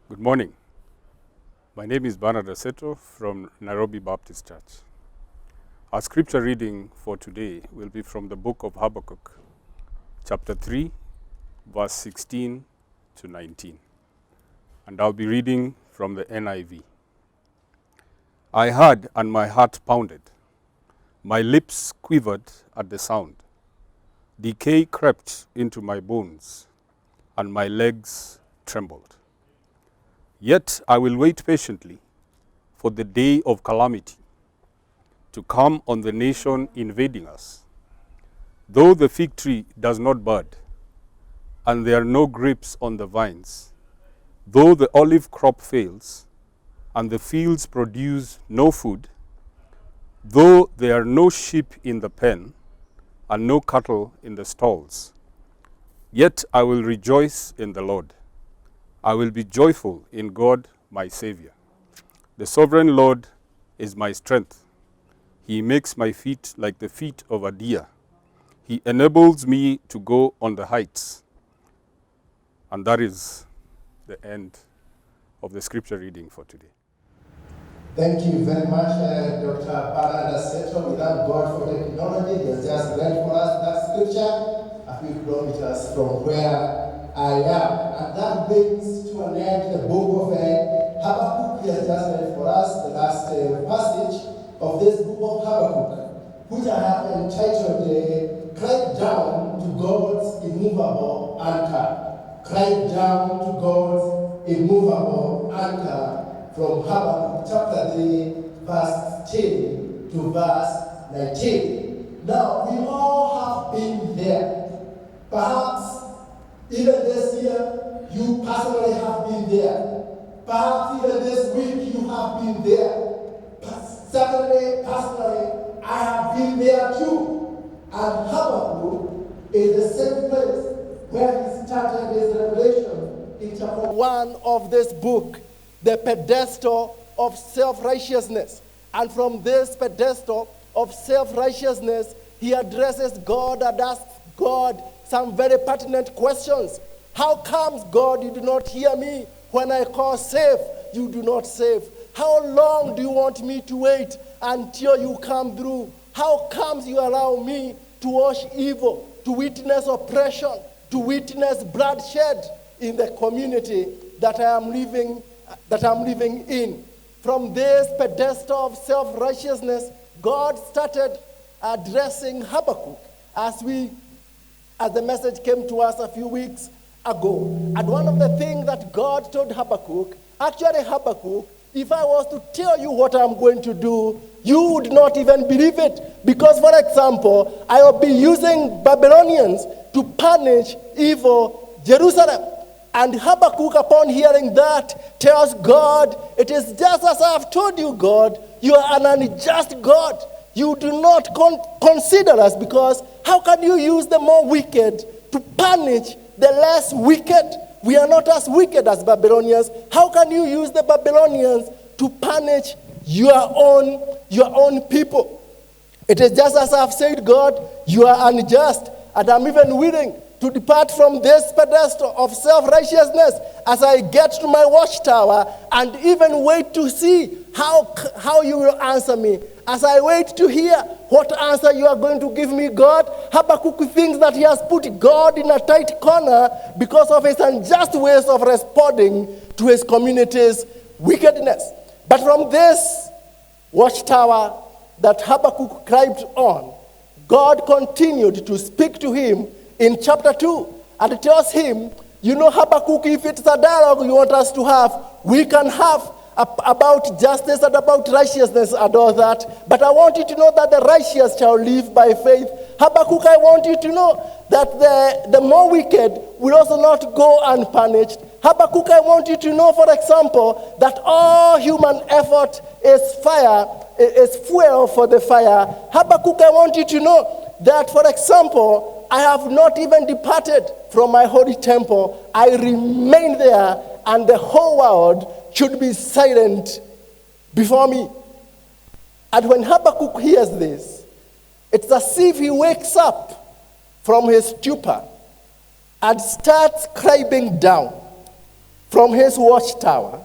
Good morning. My name is Bernard Aseto from Nairobi Baptist Church. Our scripture reading for today will be from the book of Habakkuk, chapter 3, verse 16 to 19. And I'll be reading from the NIV. I heard and my heart pounded. My lips quivered at the sound. Decay crept into my bones, and my legs trembled. Yet I will wait patiently for the day of calamity to come on the nation invading us. Though the fig tree does not bud, and there are no grapes on the vines, though the olive crop fails, and the fields produce no food, though there are no sheep in the pen, and no cattle in the stalls, yet I will rejoice in the Lord. I will be joyful in God, my Savior. The sovereign Lord is my strength. He makes my feet like the feet of a deer. He enables me to go on the heights. And that is the end of the scripture reading for today. Thank you very much, Dr. Bernard Aseto. We thank God for technology. He has just read for us that scripture a few kilometers from where I am. And that brings to an end the book of Habakkuk. He has just read for us the last passage of this book of Habakkuk, which I have entitled, Cry Down to God's Immovable Anchor. Cry down to God's immovable anchor, from Habakkuk chapter 3, verse 10 to verse 19. Now, we all have been there. Perhaps even this year, you personally have been there. Perhaps even this week, you have been there. Certainly, personally, I have been there too. And Habakkuk is the same place where he started his revelation in chapter 1 of this book, the pedestal of self-righteousness. And from this pedestal of self-righteousness, he addresses God and asks God some very pertinent questions. How comes, God, you do not hear me? When I call save, you do not save. How long do you want me to wait until you come through? How comes you allow me to watch evil, to witness oppression, to witness bloodshed in the community that I'm living in? From this pedestal of self-righteousness, God started addressing Habakkuk as the message came to us a few weeks ago. And one of the things that God told Habakkuk, actually Habakkuk, if I was to tell you what I'm going to do, you would not even believe it. Because, for example, I will be using Babylonians to punish evil Jerusalem. And Habakkuk, upon hearing that, tells God, it is just as I have told you, God, you are an unjust God. You do not consider us, because how can you use the more wicked to punish the less wicked? We are not as wicked as Babylonians. How can you use the Babylonians to punish your own people? It is just as I have said, God, you are unjust, and I'm even willing to depart from this pedestal of self-righteousness as I get to my watchtower and even wait to see how you will answer me. As I wait to hear what answer you are going to give me, God, Habakkuk thinks that he has put God in a tight corner because of his unjust ways of responding to his community's wickedness. But from this watchtower that Habakkuk climbed on, God continued to speak to him in chapter 2. And it tells him, you know, Habakkuk, if it's a dialogue you want us to have, we can have about justice and about righteousness and all that. But I want you to know that the righteous shall live by faith. Habakkuk, I want you to know that the more wicked will also not go unpunished. Habakkuk, I want you to know, for example, that all human effort is fuel for the fire. Habakkuk, I want you to know that, for example, I have not even departed from my holy temple. I remain there, and the whole world should be silent before me. And when Habakkuk hears this, it's as if he wakes up from his stupor and starts climbing down from his watchtower.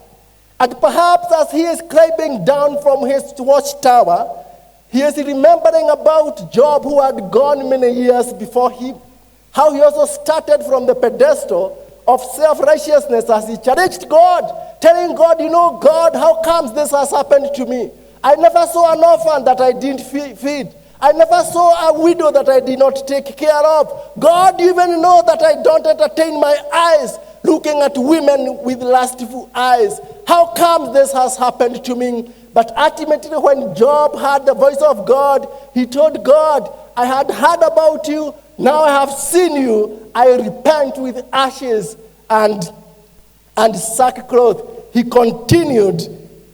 And perhaps as he is climbing down from his watchtower, he is remembering about Job, who had gone many years before him, how he also started from the pedestal of self-righteousness as he challenged God, telling God, you know, God, how comes this has happened to me? I never saw an orphan that I didn't feed. I never saw a widow that I did not take care of. God, you even know that I don't entertain my eyes looking at women with lustful eyes. How come this has happened to me? But ultimately, when Job heard the voice of God, he told God, I had heard about you, now I have seen you, I repent with ashes and sackcloth. He continued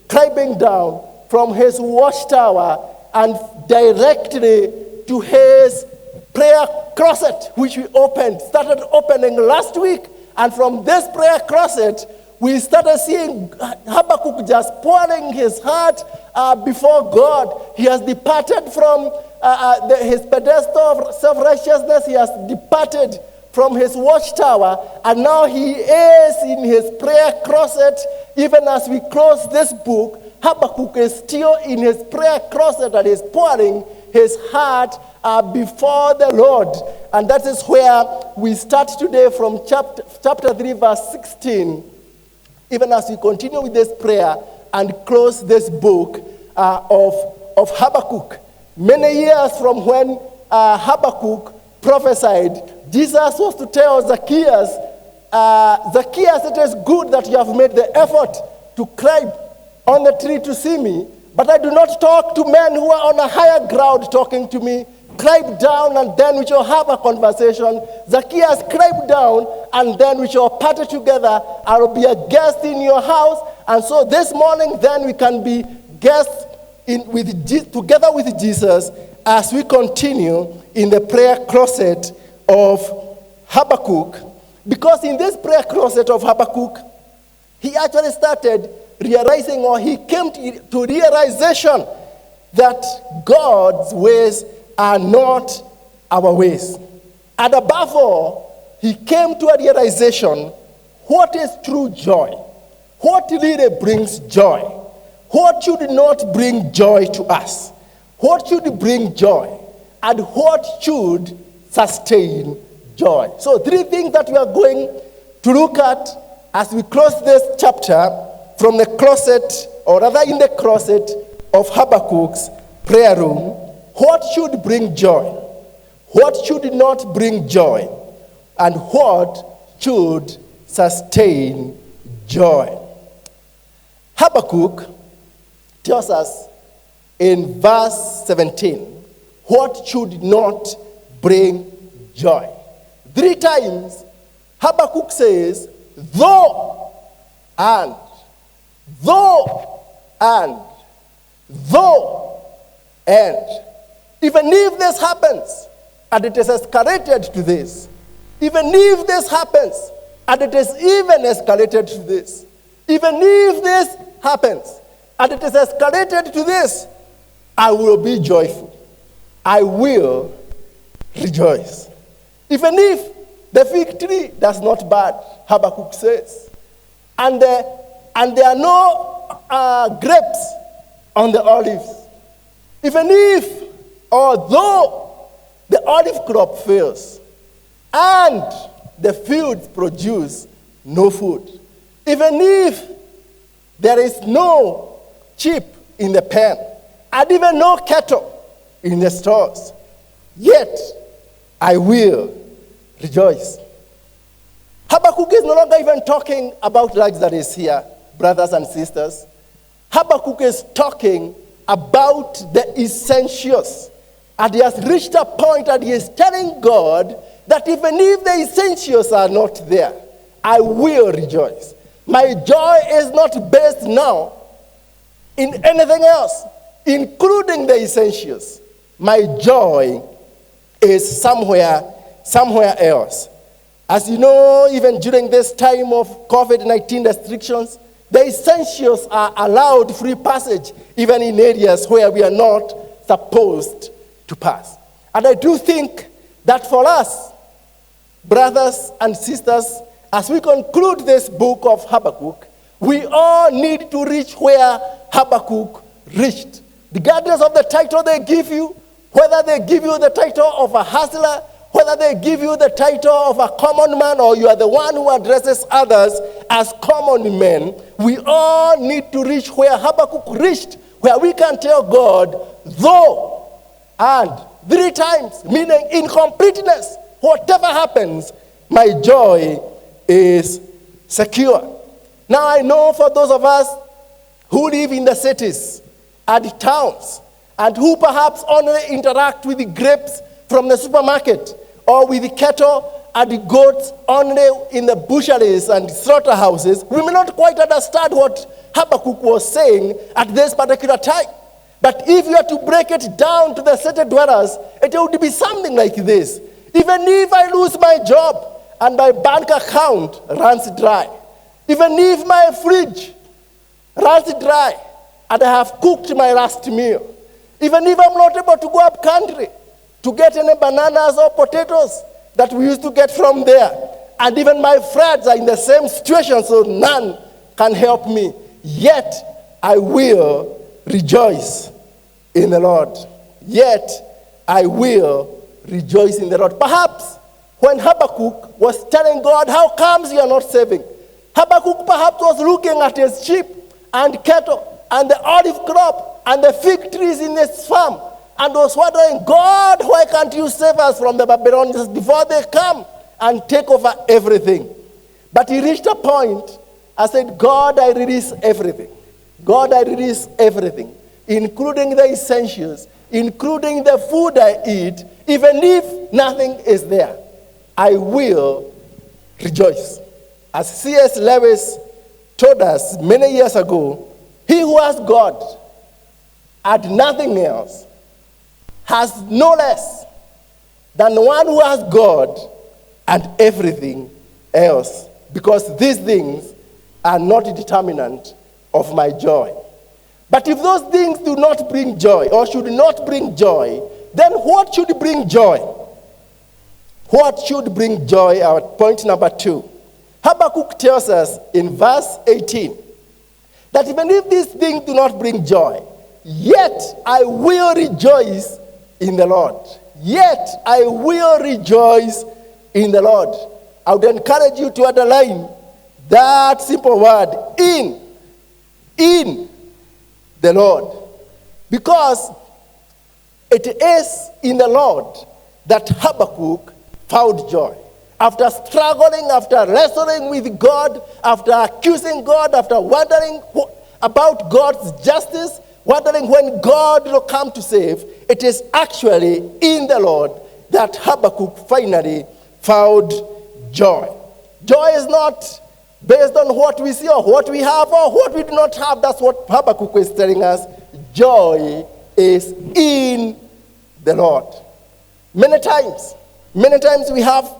climbing down from his watchtower and directly to his prayer closet, which we started opening last week. And from this prayer closet, we started seeing Habakkuk just pouring his heart before God. He has departed from his pedestal of self-righteousness. He has departed from his watchtower, and now he is in his prayer closet. Even as we close this book, Habakkuk is still in his prayer closet and is pouring his heart before the Lord. And that is where we start today from chapter 3, verse 16, even as we continue with this prayer and close this book of Habakkuk. Many years from when Habakkuk prophesied, Jesus was to tell Zacchaeus, Zacchaeus, it is good that you have made the effort to climb on the tree to see me, but I do not talk to men who are on a higher ground talking to me. Climb down and then we shall have a conversation. Zacchaeus, climb down and then we shall party together. I will be a guest in your house. And so this morning then we can be guests together with Jesus as we continue in the prayer closet of Habakkuk. Because in this prayer closet of Habakkuk, he actually started realizing, or he came to realization that God's ways are not our ways. And above all, he came to a realization, what is true joy? What really brings joy? What should not bring joy to us? What should bring joy? And what should sustain joy? So 3 things that we are going to look at as we close this chapter from the closet, or rather in the closet of Habakkuk's prayer room. What should bring joy? What should not bring joy? And what should sustain joy? Habakkuk tells us in verse 17 what should not bring joy. 3 times Habakkuk says, though and even if this happens and it is escalated to this, even if this happens and it is even escalated to this, even if this happens and it is escalated to this, I will be joyful. I will rejoice. Even if The fig tree does not bud, Habakkuk says. And there are no grapes on the olives. Even if, although the olive crop fails, and the fields produce no food, even if there is no sheep in the pen, and even no cattle in the stores, yet I will rejoice. Habakkuk is no longer even talking about luxuries here, brothers and sisters. Habakkuk is talking about the essentials. And he has reached a point that he is telling God that even if the essentials are not there, I will rejoice. My joy is not based now in anything else, including the essentials. My joy is somewhere else. As you know, even during this time of COVID-19 restrictions, the essentials are allowed free passage, even in areas where we are not supposed to pass. And I do think that for us, brothers and sisters, as we conclude this book of Habakkuk, we all need to reach where Habakkuk reached. Regardless of the title they give you, whether they give you the title of a hustler, whether they give you the title of a common man, or you are the one who addresses others as common men, we all need to reach where Habakkuk reached, where we can tell God, though, and 3 times, meaning incompleteness, whatever happens, my joy is secure. Now I know for those of us who live in the cities and the towns, and who perhaps only interact with the grapes from the supermarket, or with the cattle and the goats only in the butcheries and slaughterhouses, we may not quite understand what Habakkuk was saying at this particular time. But if you are to break it down to the city dwellers, it would be something like this. Even if I lose my job and my bank account runs dry, even if my fridge runs dry and I have cooked my last meal, even if I'm not able to go up country to get any bananas or potatoes that we used to get from there, and even my friends are in the same situation, so none can help me, yet I will rejoice in the Lord. Yet I will rejoice in the Lord. Perhaps when Habakkuk was telling God, how comes you are not saving? Habakkuk perhaps was looking at his sheep and cattle and the olive crop and the fig trees in his farm, and was wondering, God, why can't you save us from the Babylonians before they come and take over everything? But he reached a point, I said, God, I release everything. God, I release everything, including the essentials, including the food I eat, even if nothing is there. I will rejoice. As C.S. Lewis told us many years ago, he who has God and nothing else has no less than the one who has God and everything else, because these things are not a determinant of my joy. But if those things do not bring joy, or should not bring joy, then what should bring joy? What should bring joy? Our point number 2. Habakkuk tells us in verse 18 that even if these things do not bring joy, yet I will rejoice in the Lord. Yet I will rejoice in the Lord. I would encourage you to underline that simple word, in the Lord. Because it is in the Lord that Habakkuk found joy. After struggling, after wrestling with God, after accusing God, after wondering about God's justice, wondering when God will come to save, it is actually in the Lord that Habakkuk finally found joy. Joy is not based on what we see or what we have or what we do not have. That's what Habakkuk is telling us. Joy is in the Lord. Many times we have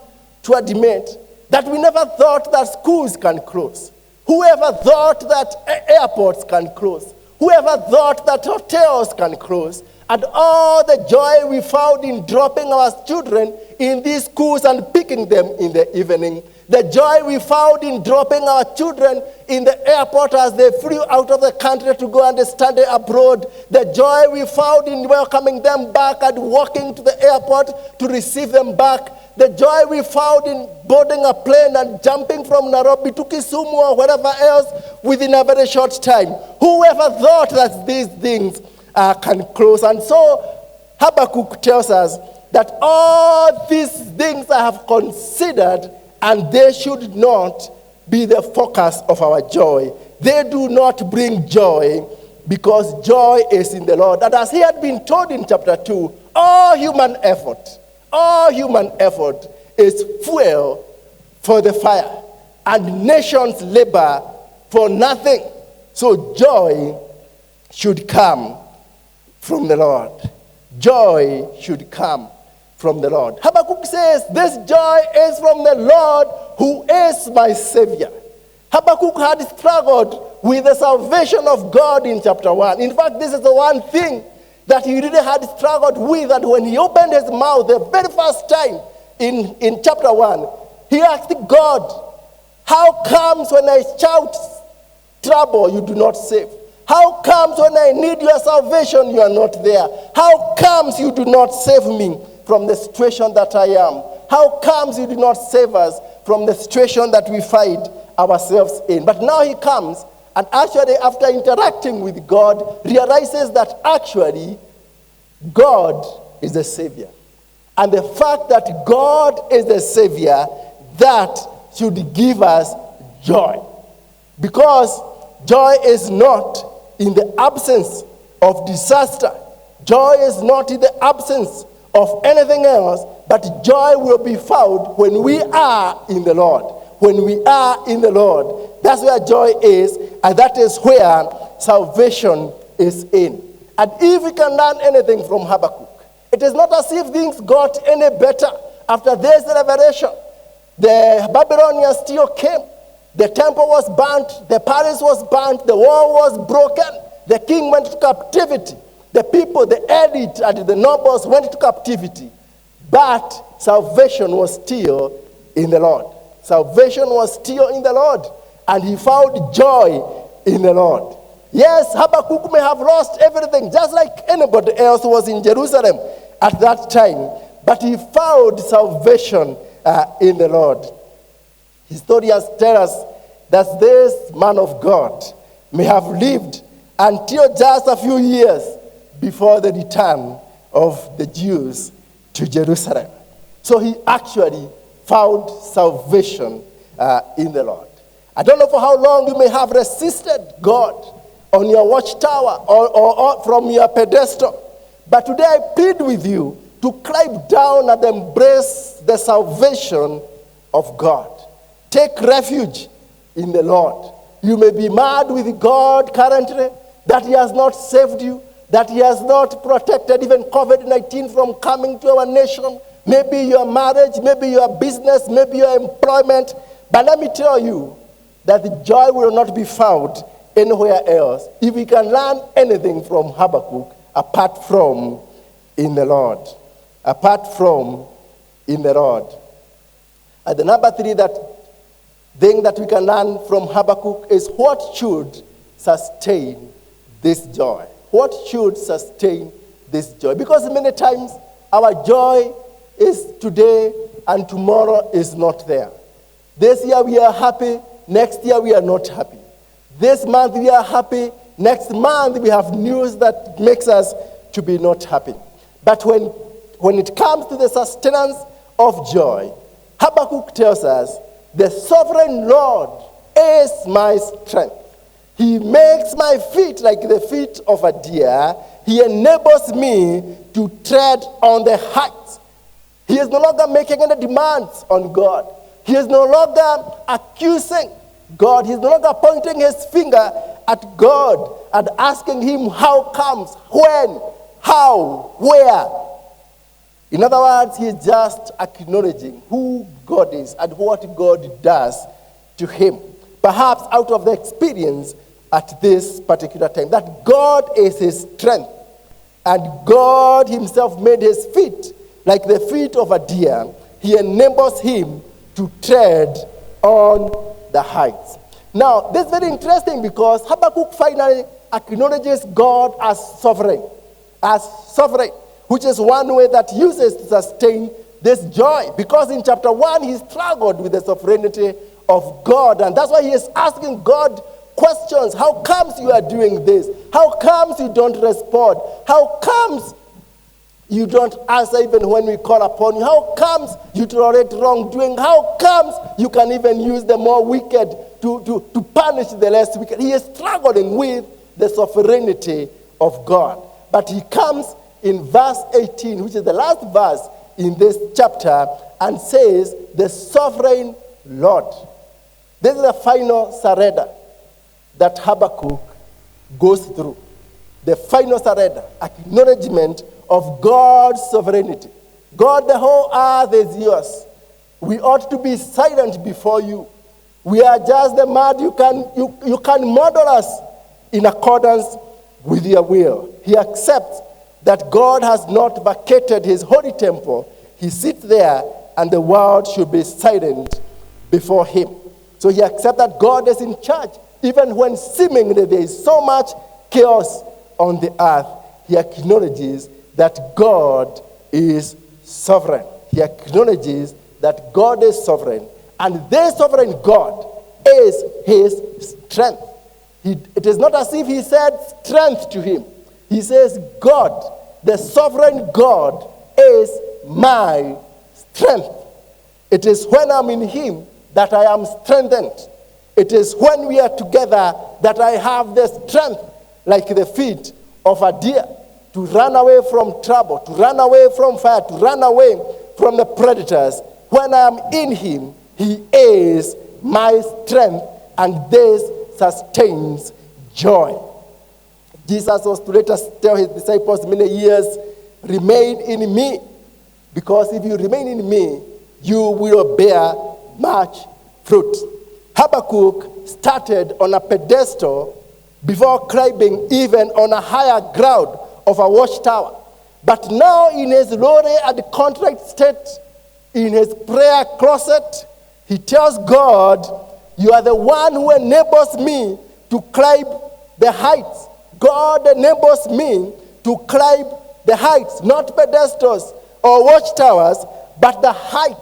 to admit that we never thought that schools can close. Whoever thought that airports can close? Whoever thought that hotels can close? And all the joy we found in dropping our children in these schools and picking them in the evening. The joy we found in dropping our children in the airport as they flew out of the country to go and study abroad. The joy we found in welcoming them back and walking to the airport to receive them back. The joy we found in boarding a plane and jumping from Nairobi to Kisumu or wherever else within a very short time. Whoever thought that these things can close? And so Habakkuk tells us that all these things I have considered, and they should not be the focus of our joy. They do not bring joy, because joy is in the Lord. And as he had been told in chapter 2, all human effort is fuel for the fire, and nations labor for nothing. So joy should come from the Lord. Joy should come from the Lord. Habakkuk says, this joy is from the Lord who is my Savior. Habakkuk had struggled with the salvation of God in chapter 1. In fact, this is the one thing that he really had struggled with, and when he opened his mouth the very first time in chapter 1, he asked God, how comes when I shout trouble, you do not save? How comes when I need your salvation, you are not there? How comes you do not save me from the situation that I am? How comes you do not save us from the situation that we find ourselves in? But now he comes, and actually after interacting with God, realizes that actually God is the Savior. And the fact that God is the Savior, that should give us joy. Because joy is not in the absence of disaster. Joy is not in the absence of anything else, but joy will be found when we are in the Lord. When we are in the Lord, that's where joy is, and that is where salvation is in. And if we can learn anything from Habakkuk, it is not as if things got any better after this revelation. The Babylonians still came. The temple was burnt, the palace was burnt, the wall was broken, the king went to captivity. The people, the elite and the nobles went to captivity. But salvation was still in the Lord. Salvation was still in the Lord. And he found joy in the Lord. Yes, Habakkuk may have lost everything, just like anybody else who was in Jerusalem at that time. But he found salvation in the Lord. Historians tell us that this man of God may have lived until just a few years before the return of the Jews to Jerusalem. So he actually found salvation in the Lord. I don't know for how long you may have resisted God on your watchtower or from your pedestal, but today I plead with you to climb down and embrace the salvation of God. Take refuge in the Lord. You may be mad with God currently that he has not saved you, that he has not protected even COVID-19 from coming to our nation. Maybe your marriage, maybe your business, maybe your employment. But let me tell you that the joy will not be found anywhere else if we can learn anything from Habakkuk apart from in the Lord. Apart from in the Lord. And the number 3 thing that we can learn from Habakkuk is what should sustain this joy. What should sustain this joy? Because many times our joy is today and tomorrow is not there. This year we are happy, next year we are not happy. This month we are happy, next month we have news that makes us to be not happy. But when it comes to the sustenance of joy, Habakkuk tells us, the sovereign Lord is my strength. He makes my feet like the feet of a deer. He enables me to tread on the heights. He is no longer making any demands on God. He is no longer accusing God. He is no longer pointing his finger at God and asking him how comes, when, how, where. In other words, he is just acknowledging who God is and what God does to him. Perhaps out of the experience at this particular time, that God is his strength. And God himself made his feet like the feet of a deer. He enables him to tread on the heights. Now, this is very interesting because Habakkuk finally acknowledges God as sovereign, which is one way that he uses to sustain this joy. Because in chapter 1, he struggled with the sovereignty of God, and that's why he is asking God questions. How comes you are doing this? How comes you don't respond? How comes you don't answer even when we call upon you? How comes you tolerate wrongdoing? How comes you can even use the more wicked to punish the less wicked? He is struggling with the sovereignty of God. But he comes in verse 18, which is the last verse in this chapter, and says, the sovereign Lord. This is the final surrender that Habakkuk goes through. The final surrender, acknowledgement of God's sovereignty. God, the whole earth is yours. We ought to be silent before you. We are just the mud. You can model us in accordance with your will. He accepts that God has not vacated his holy temple. He sits there and the world should be silent before him. So he accepts that God is in charge. Even when seemingly there is so much chaos on the earth, he acknowledges that God is sovereign. He acknowledges that God is sovereign, and this sovereign God is his strength. It is not as if he said strength to him. He says, God, the sovereign God, is my strength. It is when I'm in him that I am strengthened. It is when we are together that I have the strength, like the feet of a deer, to run away from trouble, to run away from fire, to run away from the predators. When I am in him, he is my strength, and this sustains joy. Jesus was to later tell his disciples many years, remain in me, because if you remain in me, you will bear much fruit. Habakkuk started on a pedestal before climbing even on a higher ground of a watchtower. But now in his lowly and contrite state, in his prayer closet, he tells God, you are the one who enables me to climb the heights. God enables me to climb the heights, not pedestals or watchtowers, but the heights.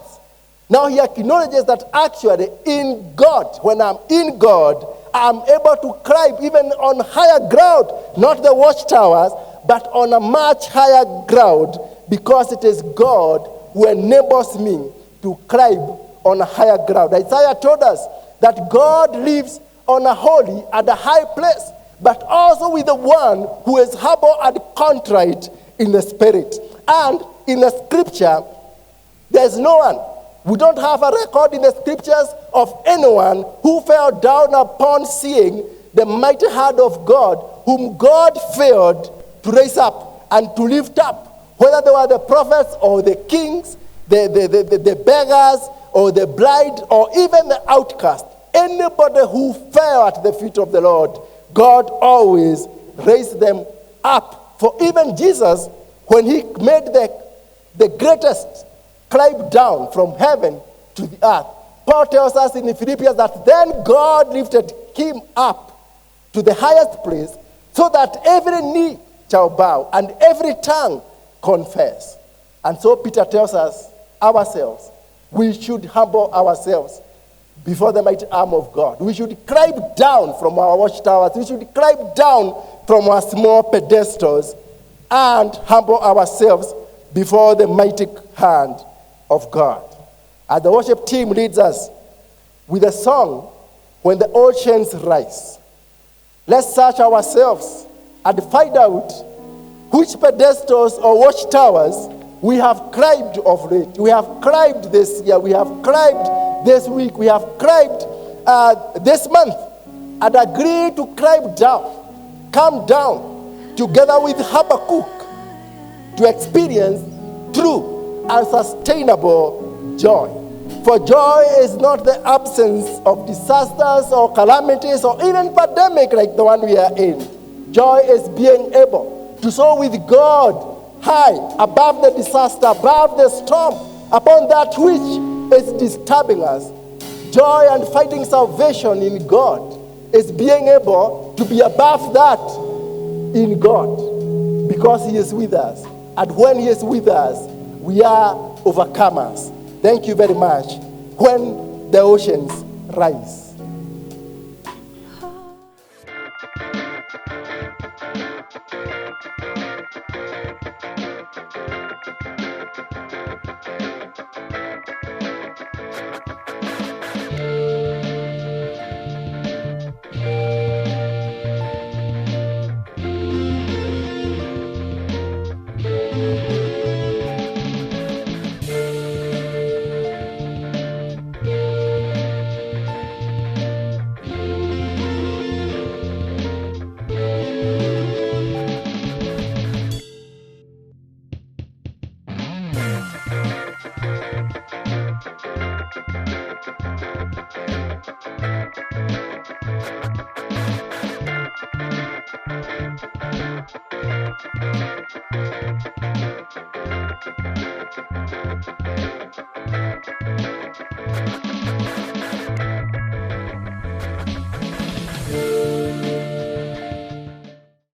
Now he acknowledges that actually in God, when I'm in God, I'm able to climb even on higher ground, not the watchtowers, but on a much higher ground, because it is God who enables me to climb on a higher ground. Isaiah told us that God lives on a holy and a high place, but also with the one who is humble and contrite in the spirit. And in the scripture, there's no one. We don't have a record in the scriptures of anyone who fell down upon seeing the mighty hand of God, whom God failed to raise up and to lift up, whether they were the prophets or the kings, the beggars or the blind or even the outcast. Anybody who fell at the feet of the Lord, God always raised them up. For even Jesus, when he made the greatest climb down from heaven to the earth, Paul tells us in Philippians that then God lifted him up to the highest place, so that every knee shall bow and every tongue confess. And so Peter tells us ourselves, we should humble ourselves before the mighty arm of God. We should climb down from our watchtowers. We should climb down from our small pedestals and humble ourselves before the mighty hand of God. As the worship team leads us with a song, When the Oceans Rise, let's search ourselves and find out which pedestals or watchtowers we have climbed of late. We have climbed this year. We have climbed this week. We have climbed this month, and agree to climb down, come down together with Habakkuk to experience true and sustainable joy. For joy is not the absence of disasters or calamities or even pandemic like the one we are in. Joy is being able to soar with God high, above the disaster, above the storm, upon that which is disturbing us. Joy and finding salvation in God is being able to be above that in God, because He is with us. And when He is with us, we are overcomers. Thank you very much. When the oceans rise.